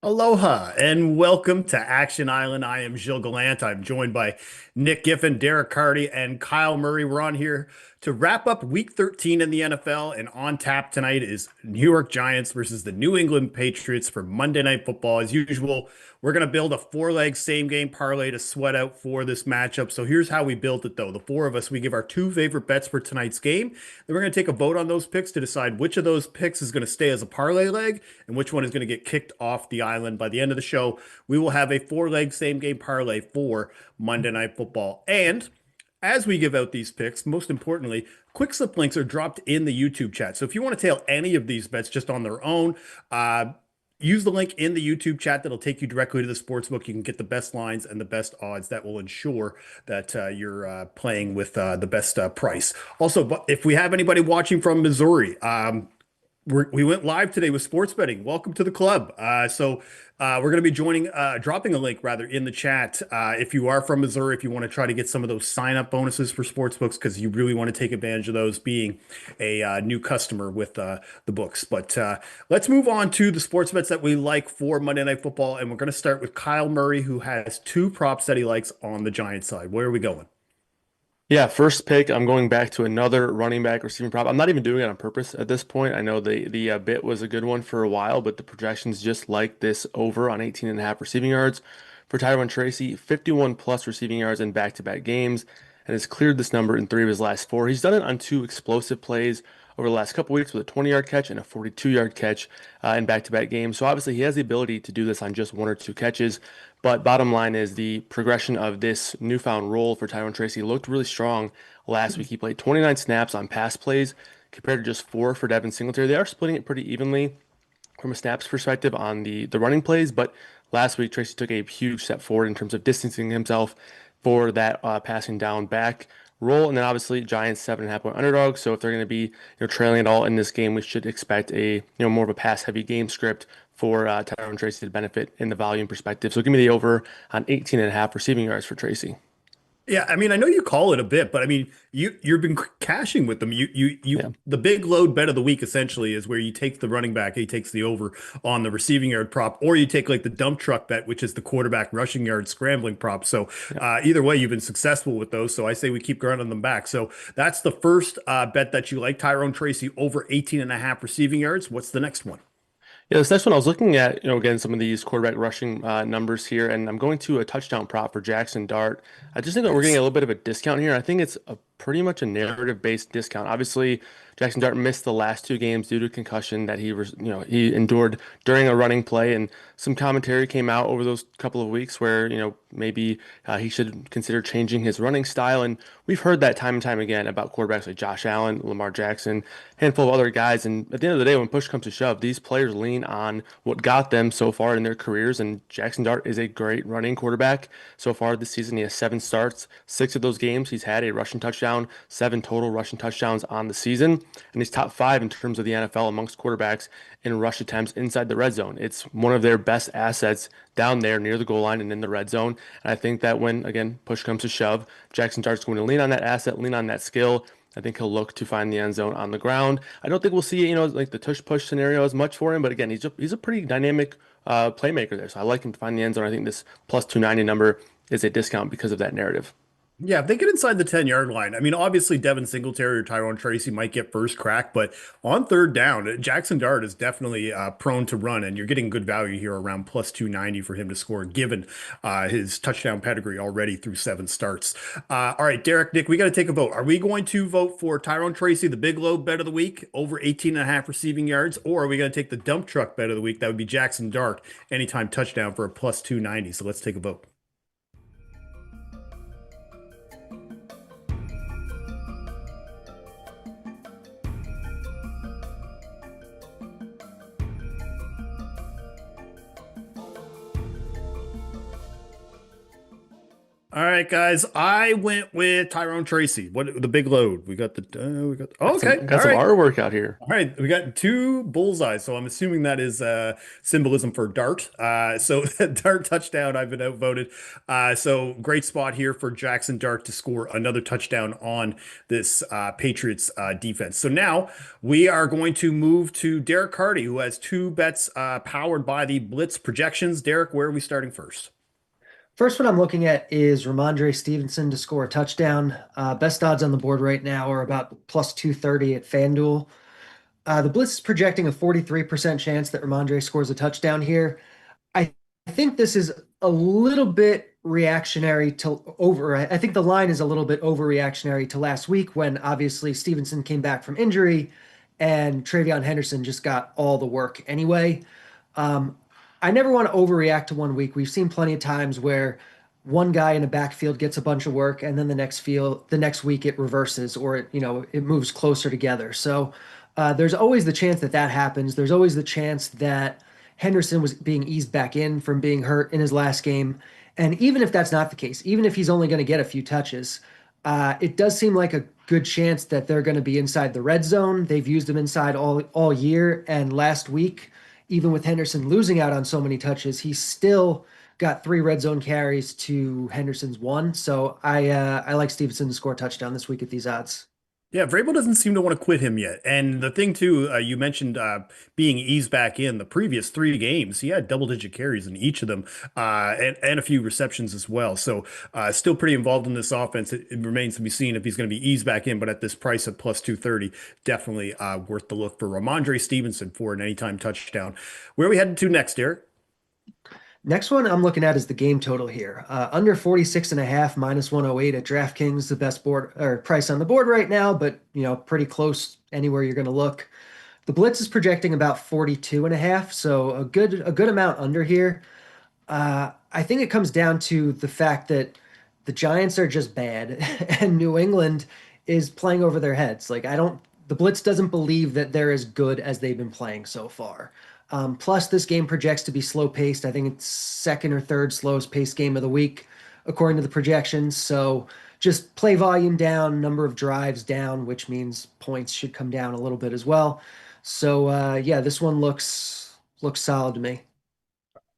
Aloha and welcome to Action Island. I am Gilles Gallant. I'm joined by Nick Giffen, Derek Carty, and Kyle Murray. We're on here to wrap up Week 13 in the NFL, and on tap tonight is New York Giants versus the New England Patriots for Monday Night Football. As usual, we're going to build a four-leg same-game parlay to sweat out for this matchup. So here's how we built it, though. The four of us, we give our two favorite bets for tonight's game. Then we're going to take a vote on those picks to decide which of those picks is going to stay as a parlay leg and which one is going to get kicked off the island. By the end of the show, we will have a four-leg same-game parlay for Monday Night Football. And as we give out these picks, most importantly, quick slip links are dropped in the YouTube chat. So if you want to tail any of these bets just on their own, use the link in the YouTube chat that'll take you directly to the sportsbook. You can get the best lines and the best odds that will ensure that you're playing with the best price. Also, if we have anybody watching from Missouri, we went live today with sports betting. Welcome to the club. We're going to be dropping a link rather in the chat. If you are from Missouri, if you want to try to get some of those sign up bonuses for sports books, because you really want to take advantage of those being a new customer with the books. But let's move on to the sports bets that we like for Monday Night Football. And we're going to start with Kyle Murray, who has two props that he likes on the Giants side. Where are we going? Yeah, first pick, I'm going back to another running back receiving prop. I'm not even doing it on purpose at this point. I know the bit was a good one for a while, but the projections just like this over on 18 and a half receiving yards for Tyrone Tracy, 51 plus receiving yards in back-to-back games, and has cleared this number in three of his last four. He's done it on two explosive plays over the last couple weeks with a 20-yard catch and a 42-yard catch in back-to-back games. So obviously he has the ability to do this on just one or two catches. But bottom line is the progression of this newfound role for Tyrone Tracy looked really strong last week. He played 29 snaps on pass plays compared to just four for Devin Singletary. They are splitting it pretty evenly from a snaps perspective on the running plays, but last week Tracy took a huge step forward in terms of distancing himself for that passing down back role. And then obviously Giants 7.5 point underdogs. So if they're going to be trailing at all in this game, we should expect a more of a pass heavy game script for Tyrone Tracy to benefit in the volume perspective. So give me the over on 18 and a half receiving yards for Tracy. Yeah, I mean, I know you call it a bit, but I mean, you've been cashing with them. Yeah. The big load bet of the week essentially is where you take the running back, he takes the over on the receiving yard prop, or you take like the dump truck bet, which is the quarterback rushing yard scrambling prop. So either way, you've been successful with those. So I say we keep running them back. So that's the first bet that you like, Tyrone Tracy over 18 and a half receiving yards. What's the next one? Yeah, this next one I was looking at, again, some of these quarterback rushing numbers here, and I'm going to a touchdown prop for Jackson Dart. I just think that we're getting a Nice. little bit of a discount here. I think it's a pretty much a narrative-based discount. Obviously, Jackson Dart missed the last two games due to concussion that he endured during a running play, and some commentary came out over those couple of weeks where maybe he should consider changing his running style. And we've heard that time and time again about quarterbacks like Josh Allen, Lamar Jackson, handful of other guys. And at the end of the day, when push comes to shove, these players lean on what got them so far in their careers. And Jackson Dart is a great running quarterback so far this season. He has seven starts, six of those games he's had a rushing touchdown, seven total rushing touchdowns on the season, and he's top five in terms of the NFL amongst quarterbacks in rush attempts inside the red zone. It's one of their best assets down there near the goal line and in the red zone. And I think that when, again, push comes to shove, Jackson Dart's going to lean on that asset, lean on that skill. I think he'll look to find the end zone on the ground. I don't think we'll see, like the tush push scenario as much for him, but again, he's a pretty dynamic playmaker there. So I like him to find the end zone. I think this plus 290 number is a discount because of that narrative. Yeah, if they get inside the 10-yard line, I mean, obviously Devin Singletary or Tyrone Tracy might get first crack, but on third down, Jackson Dart is definitely prone to run, and you're getting good value here around plus 290 for him to score, given his touchdown pedigree already through seven starts. All right, Derek, Nick, we got to take a vote. Are we going to vote for Tyrone Tracy, the big load bet of the week, over 18 and a half receiving yards, or are we going to take the dump truck bet of the week? That would be Jackson Dart, anytime touchdown for a plus 290. So let's take a vote. All right, guys. I went with Tyrone Tracy. What the big load? We got. Oh, Got some okay. got All some right. artwork out here. All right, we got two bullseyes, so I'm assuming that is symbolism for dart. So dart touchdown, I've been outvoted. So great spot here for Jackson Dart to score another touchdown on this Patriots defense. So now we are going to move to Derek Carty, who has two bets powered by the Blitz projections. Derek, where are we starting first? First one I'm looking at is Ramondre Stevenson to score a touchdown. Best odds on the board right now are about plus 230 at FanDuel. The Blitz is projecting a 43% chance that Ramondre scores a touchdown here. I think this is a little bit reactionary to over. I think the line is a little bit overreactionary to last week when obviously Stevenson came back from injury and Travion Henderson just got all the work anyway. Um, I never want to overreact to one week. We've seen plenty of times where one guy in a backfield gets a bunch of work and then the next week it reverses or it moves closer together. So there's always the chance that that happens. There's always the chance that Henderson was being eased back in from being hurt in his last game. And even if that's not the case, even if he's only going to get a few touches, it does seem like a good chance that they're going to be inside the red zone. They've used him inside all year, and last week, even with Henderson losing out on so many touches, he still got three red zone carries to Henderson's one. So I like Stevenson to score a touchdown this week at these odds. Yeah, Vrabel doesn't seem to want to quit him yet. And the thing too, you mentioned being eased back in the previous three games. He had double-digit carries in each of them, and a few receptions as well. So still pretty involved in this offense. It remains to be seen if he's going to be eased back in. But at this price of plus 230, definitely worth the look for Ramondre Stevenson for an anytime touchdown. Where are we headed to next, Derek? Next one I'm looking at is the game total here. Under 46 and a half, minus 108 at DraftKings, the best board or price on the board right now, but pretty close anywhere you're going to look. The Blitz is projecting about 42 and a half, so a good amount under here. I think it comes down to the fact that the Giants are just bad and New England is playing over their heads. The Blitz doesn't believe that they're as good as they've been playing so far. Plus, this game projects to be slow paced. I think it's second or third slowest paced game of the week, according to the projections. So just play volume down, number of drives down, which means points should come down a little bit as well. So yeah, this one looks solid to me.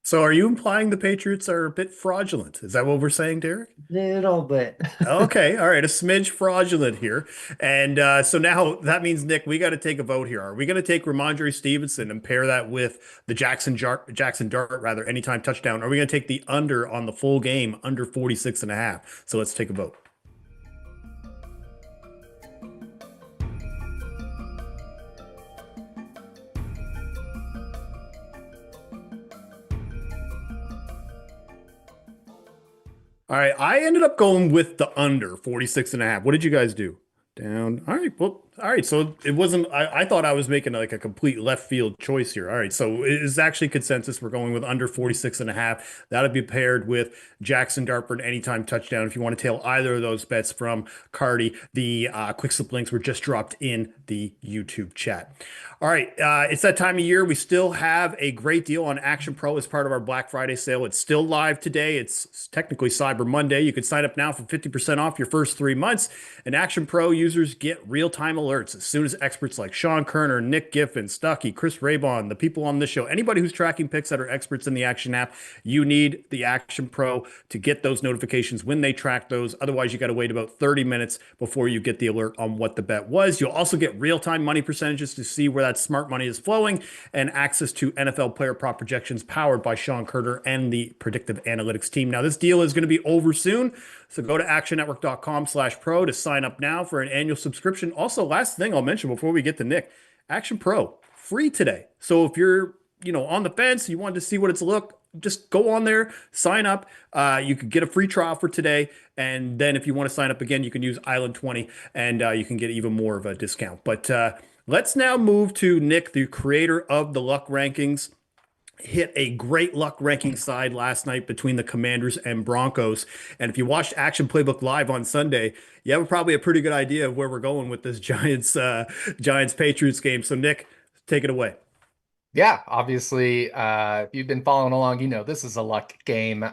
So are you implying the Patriots are a bit fraudulent? Is that what we're saying, Derek? Little bit. Okay, all right, a smidge fraudulent here. And so now that means, Nick, we got to take a vote here. Are we going to take Ramondre Stevenson and pair that with the Jackson Dart, rather, anytime touchdown? Are we going to take the under on the full game, under 46 and a half? So let's take a vote. All right, I ended up going with the under 46 and a half. What did you guys do? Down. All right, well, all right. So it wasn't, I thought I was making like a complete left field choice here. All right, so it is actually consensus. We're going with under 46 and a half. That'll be paired with Jackson Dartford anytime touchdown. If you want to tail either of those bets from Carty, the quick slip links were just dropped in the YouTube chat. All right, it's that time of year. We still have a great deal on Action Pro as part of our Black Friday sale. It's still live today. It's technically Cyber Monday. You can sign up now for 50% off your first 3 months. And Action Pro users get real-time alerts as soon as experts like Sean Kerner, Nick Giffen, Stuckey, Chris Raybon, the people on this show, anybody who's tracking picks that are experts in the Action app, you need the Action Pro to get those notifications when they track those. Otherwise, you got to wait about 30 minutes before you get the alert on what the bet was. You'll also get real-time money percentages to see where that smart money is flowing and access to NFL player prop projections powered by Sean Kerner and the predictive analytics team. Now, this deal is going to be over soon, so go to actionnetwork.com/pro to sign up now for an annual subscription. Also, last thing I'll mention before we get to Nick, Action Pro, free today. So if you're on the fence, you wanted to see what it's look, just go on there, sign up. You could get a free trial for today. And then if you want to sign up again, you can use Island 20 and you can get even more of a discount. But let's now move to Nick, the creator of the luck rankings. Hit a great luck ranking side last night between the Commanders and Broncos. And if you watched Action Playbook Live on Sunday, you have probably a pretty good idea of where we're going with this Giants Patriots game. So Nick, take it away. Yeah, obviously, if you've been following along, you know this is a luck game.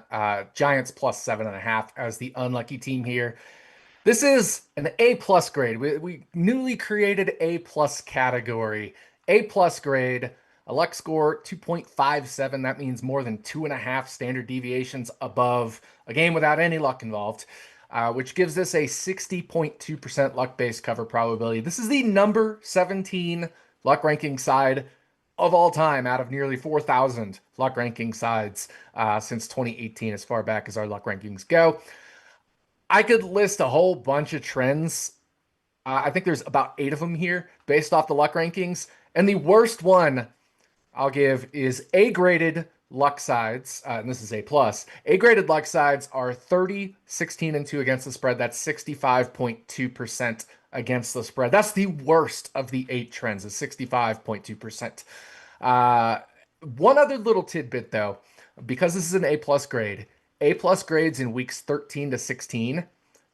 Giants plus 7.5 as the unlucky team here. This is an A plus grade. We newly created A plus category. A plus grade, a luck score 2.57. That means more than 2.5 standard deviations above a game without any luck involved, which gives us a 60.2% luck-based cover probability. This is the number 17 luck ranking side of all time out of nearly 4,000 luck ranking sides since 2018, as far back as our luck rankings go. I could list a whole bunch of trends. I think there's about 8 of them here based off the luck rankings. And the worst one I'll give is A-graded luck sides, and this is A plus. A-graded luck sides are 30, 16, and 2 against the spread. That's 65.2% against the spread. That's the worst of the 8 trends, is 65.2%. One other little tidbit though, because this is an A plus grade, A plus grades in weeks 13 to 16,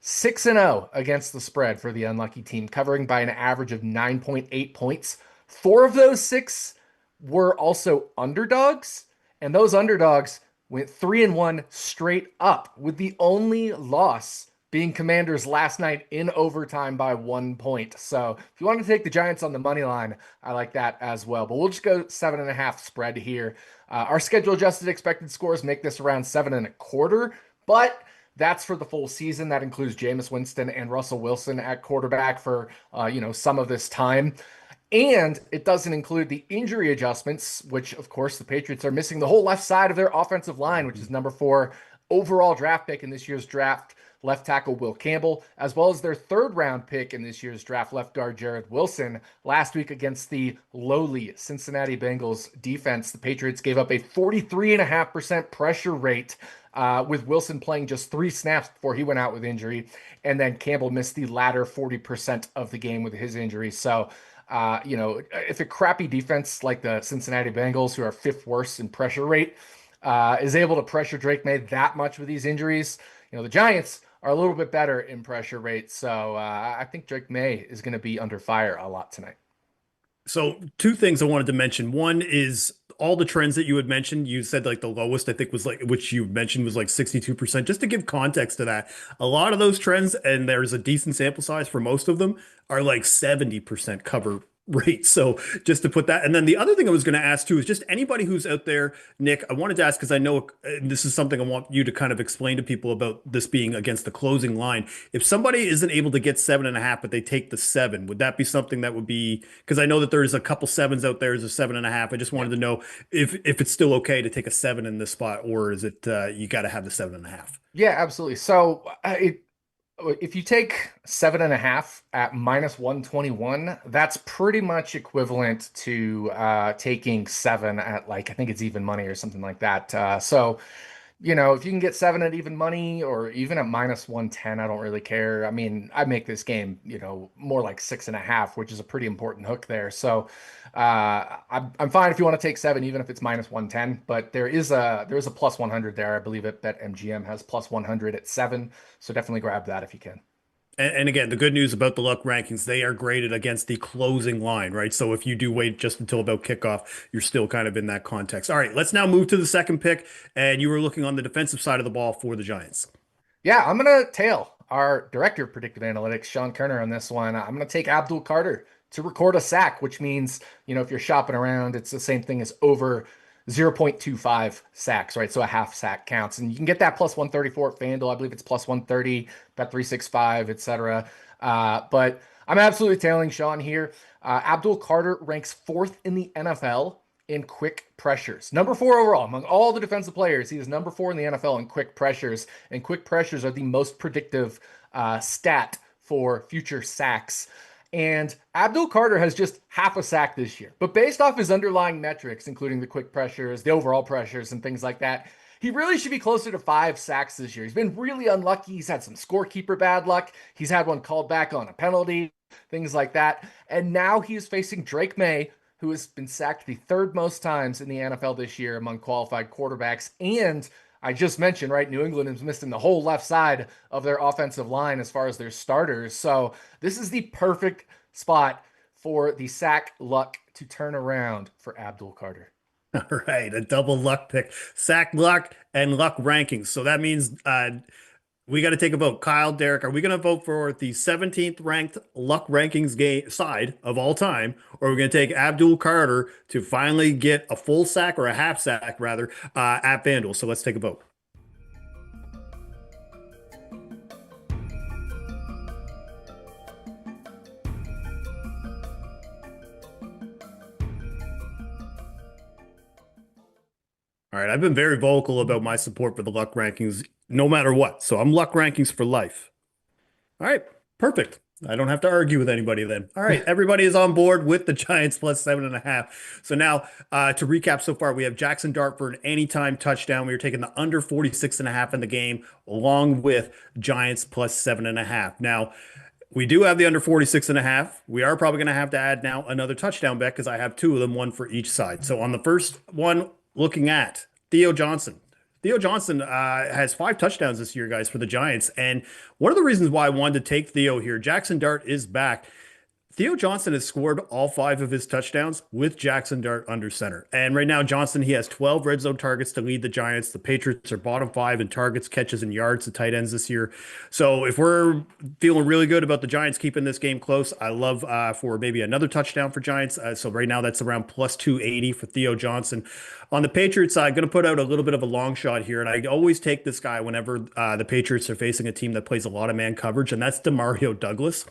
6-0 against the spread for the unlucky team, covering by an average of 9.8 points. 4 of those 6 were also underdogs, and those underdogs went 3-1 straight up, with the only loss being Commanders last night in overtime by 1 point. So if you want to take the Giants on the money line, I like that as well. But we'll just go 7.5 spread here. Our schedule adjusted expected scores make this around 7.25, but that's for the full season. That includes Jameis Winston and Russell Wilson at quarterback for some of this time. And it doesn't include the injury adjustments, which, of course, the Patriots are missing the whole left side of their offensive line, which is number 4 overall draft pick in this year's draft, left tackle Will Campbell, as well as their 3rd round pick in this year's draft, left guard Jared Wilson. Last week against the lowly Cincinnati Bengals defense, the Patriots gave up a 43.5% pressure rate, with Wilson playing just 3 snaps before he went out with injury. And then Campbell missed the latter 40% of the game with his injury. So, if a crappy defense like the Cincinnati Bengals, who are 5th worst in pressure rate, is able to pressure Drake May that much with these injuries, the Giants are a little bit better in pressure rate. So I think Drake May is going to be under fire a lot tonight. So 2 things I wanted to mention. One is all the trends that you had mentioned. You said like the lowest, I think was like, which you mentioned was like 62%. Just to give context to that, a lot of those trends, and there's a decent sample size for most of them, are like 70% cover rate. So just to put that, and then the other thing I was going to ask too is just anybody who's out there, Nick, I wanted to ask, because I know this is something I want you to kind of explain to people about this being against the closing line. If somebody isn't able to get 7.5, but they take the 7, would that be something that would be, because I know that there's a couple 7s out there, there's a 7.5. I just wanted to know if it's still okay to take a 7 in this spot, or is it you got to have the 7.5? Yeah, absolutely. So if you take 7.5 at minus 121, that's pretty much equivalent to taking 7 at, like, I think it's even money or something like that. So if you can get 7 at even money or even at minus 110, I don't really care. I mean, I make this game, more like 6.5, which is a pretty important hook there. So I'm fine if you want to take 7, even if it's minus 110. But there is a plus 100 there. I believe it. BetMGM has plus 100 at 7. So definitely grab that if you can. And again, the good news about the luck rankings, they are graded against the closing line, right? So if you do wait just until about kickoff, you're still kind of in that context. All right, let's now move to the second pick. And you were looking on the defensive side of the ball for the Giants. Yeah, I'm going to tail our director of predictive analytics, Sean Kerner, on this one. I'm going to take Abdul Carter to record a sack, which means, if you're shopping around, it's the same thing as over 0.25 sacks, right? So a half sack counts. And you can get that plus 134 at FanDuel. I believe it's plus 130, Bet365, etc. But I'm absolutely tailing Sean here. Abdul Carter ranks 4th in the NFL in quick pressures. Number 4 overall among all the defensive players. He is number 4 in the NFL in quick pressures. And quick pressures are the most predictive stat for future sacks. And Abdul Carter has just half a sack this year. But based off his underlying metrics, including the quick pressures, the overall pressures, and things like that, he really should be closer to 5 sacks this year. He's been really unlucky. He's had some scorekeeper bad luck. He's had one called back on a penalty, things like that. And now he is facing Drake May, who has been sacked the 3rd most times in the NFL this year among qualified quarterbacks. And I just mentioned, right, New England is missing the whole left side of their offensive line as far as their starters. So this is the perfect spot for the sack luck to turn around for Abdul Carter? All right, a double luck pick, sack luck and luck rankings. So that means we got to take a vote. Kyle, Derek, are we going to vote for the 17th ranked luck rankings game side of all time, or are we going to take Abdul Carter to finally get a full sack or a half sack rather at FanDuel? So let's take a vote. All right, I've been very vocal about my support for the luck rankings no matter what. So I'm luck rankings for life. All right, perfect. I don't have to argue with anybody then. All right, everybody is on board with the Giants plus 7.5. So now to recap so far, we have Jackson Dart for an anytime touchdown. We are taking the under 46.5 in the game along with Giants plus 7.5. Now, we do have the under 46.5. We are probably going to have to add now another touchdown bet because I have two of them, one for each side. So on the first one, looking at Theo Johnson. Theo Johnson has 5 touchdowns this year, guys, for the Giants. And one of the reasons why I wanted to take Theo here, Jackson Dart is back. Theo Johnson has scored all 5 of his touchdowns with Jackson Dart under center. And right now, Johnson, he has 12 red zone targets to lead the Giants. The Patriots are bottom 5 in targets, catches, and yards to tight ends this year. So if we're feeling really good about the Giants keeping this game close, I love for maybe another touchdown for Giants. So right now, that's around plus 280 for Theo Johnson. On the Patriots side, going to put out a little bit of a long shot here, and I always take this guy whenever the Patriots are facing a team that plays a lot of man coverage, and that's Demario Douglas.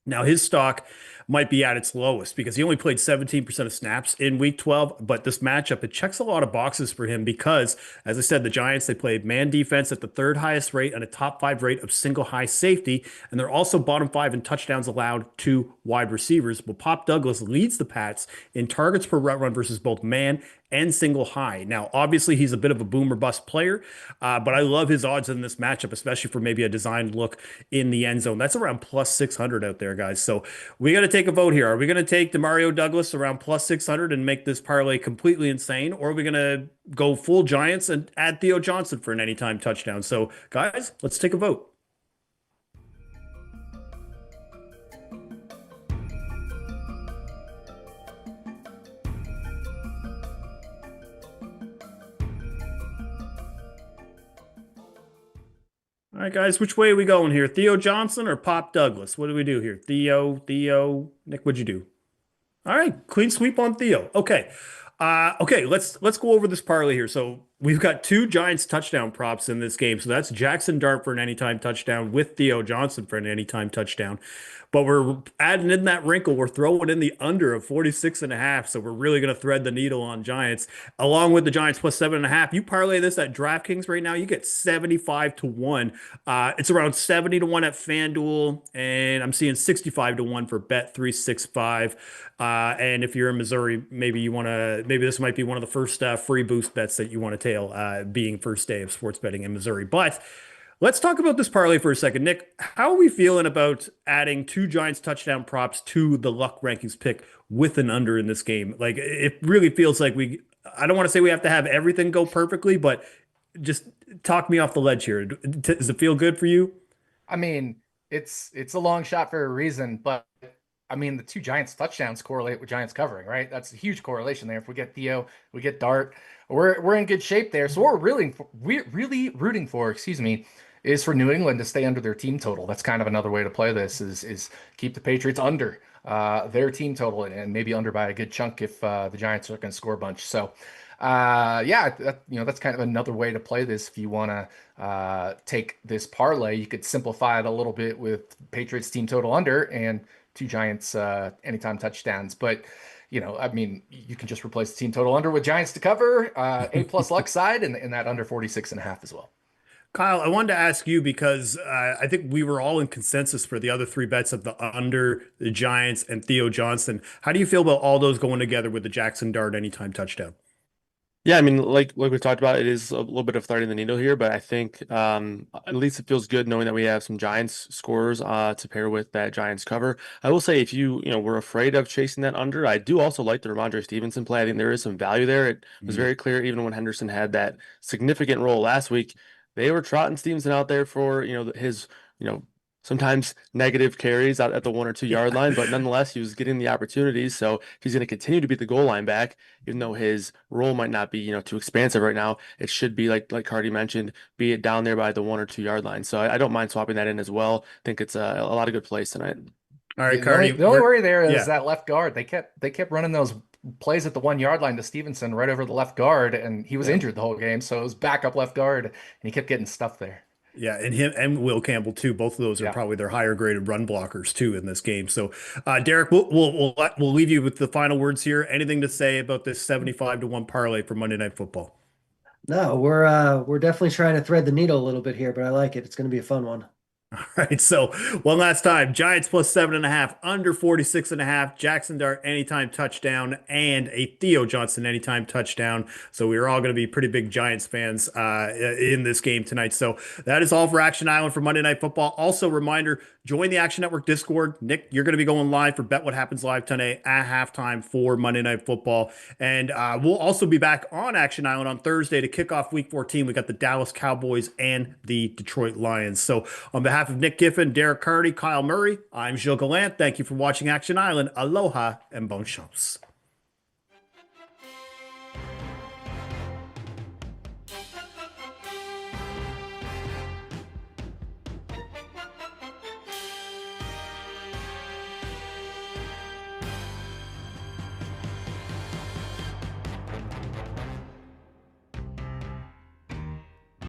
Now, his stock might be at its lowest because he only played 17% of snaps in week 12. But this matchup, it checks a lot of boxes for him because, as I said, the Giants, they played man defense at the 3rd highest rate and a top 5 rate of single high safety. And they're also bottom 5 in touchdowns allowed to wide receivers. Well, Pop Douglas leads the Pats in targets per route run versus both man and single high. Now, obviously, he's a bit of a boomer bust player, but I love his odds in this matchup, especially for maybe a designed look in the end zone. That's around plus 600 out there, guys. So we got to take a vote here. Are we going to take Demario Douglas around plus 600 and make this parlay completely insane, or are we going to go full Giants and add Theo Johnson for an anytime touchdown? So, guys, let's take a vote. All right, guys, which way are we going here? Theo Johnson or Pop Douglas? What do we do here? Theo. Nick, what'd you do? All right, clean sweep on Theo. Okay. Okay, let's go over this parlay here. So we've got 2 Giants touchdown props in this game. So that's Jackson Dart for an anytime touchdown with Theo Johnson for an anytime touchdown. But we're adding in that wrinkle. We're throwing in the under of 46.5. So we're really going to thread the needle on Giants along with the Giants plus 7.5. You parlay this at DraftKings right now, you get 75 to 1. It's around 70 to 1 at FanDuel, and I'm seeing 65 to 1 for Bet365. And if you're in Missouri, maybe this might be one of the first free boost bets that you want to tail, being first day of sports betting in Missouri. But let's talk about this parlay for a second. Nick, how are we feeling about adding 2 Giants touchdown props to the luck rankings pick with an under in this game? Like, it really feels like I don't want to say we have to have everything go perfectly, but just talk me off the ledge here. Does it feel good for you? I mean, it's a long shot for a reason, but I mean, the 2 Giants touchdowns correlate with Giants covering, right? That's a huge correlation there. If we get Theo, we get Dart, we're in good shape there. So what we're really rooting for, excuse me, is for New England to stay under their team total. That's kind of another way to play this is keep the Patriots under their team total and maybe under by a good chunk if the Giants are going to score a bunch. So yeah, that's kind of another way to play this. If you want to take this parlay, you could simplify it a little bit with Patriots team total under and 2 Giants anytime touchdowns. But I mean, you can just replace the team total under with Giants to cover, A+ luck side, and that under 46.5 as well. Kyle, I wanted to ask you because I think we were all in consensus for the other 3 bets of the under, the Giants, and Theo Johnson. How do you feel about all those going together with the Jackson Dart anytime touchdown? Yeah, I mean, like we talked about, it is a little bit of threading the needle here, but I think at least it feels good knowing that we have some Giants scores to pair with that Giants cover. I will say, if you were afraid of chasing that under, I do also like the Ramondre Stevenson play. I think there is some value there. It was very clear, even when Henderson had that significant role last week, they were trotting Stevenson out there for his sometimes negative carries out at the 1 or 2 yard line, but nonetheless, he was getting the opportunities. So if he's going to continue to be the goal line back, even though his role might not be, too expansive right now, it should be like Carty mentioned, be it down there by the 1 or 2 yard line. So I don't mind swapping that in as well. I think it's a lot of good plays tonight. All right, The only, Carty. the only worry there is Yeah. that left guard. They kept running those plays at the 1 yard line to Stevenson right over the left guard, and he was injured the whole game, so it was backup left guard, and he kept getting stuffed there. Yeah, and him and Will Campbell too. Both of those are Yeah. probably their higher graded run blockers too in this game. So, Derek, we'll leave you with the final words here. Anything to say about this 75-1 parlay for Monday Night Football? No, we're definitely trying to thread the needle a little bit here, but I like it. It's going to be a fun one. All right. So one last time, Giants plus 7.5, under 46.5, Jackson Dart anytime touchdown, and a Theo Johnson anytime touchdown. So we are all going to be pretty big Giants fans in this game tonight. So that is all for Action Island for Monday Night Football. Also, reminder, join the Action Network Discord. Nick, you're going to be going live for Bet What Happens Live tonight at halftime for Monday Night Football. And we'll also be back on Action Island on Thursday to kick off Week 14. We got the Dallas Cowboys and the Detroit Lions. So on behalf of Nick Giffen, Derek Carty, Kyle Murray, I'm Gilles Gallant. Thank you for watching Action Island. Aloha and bon chance.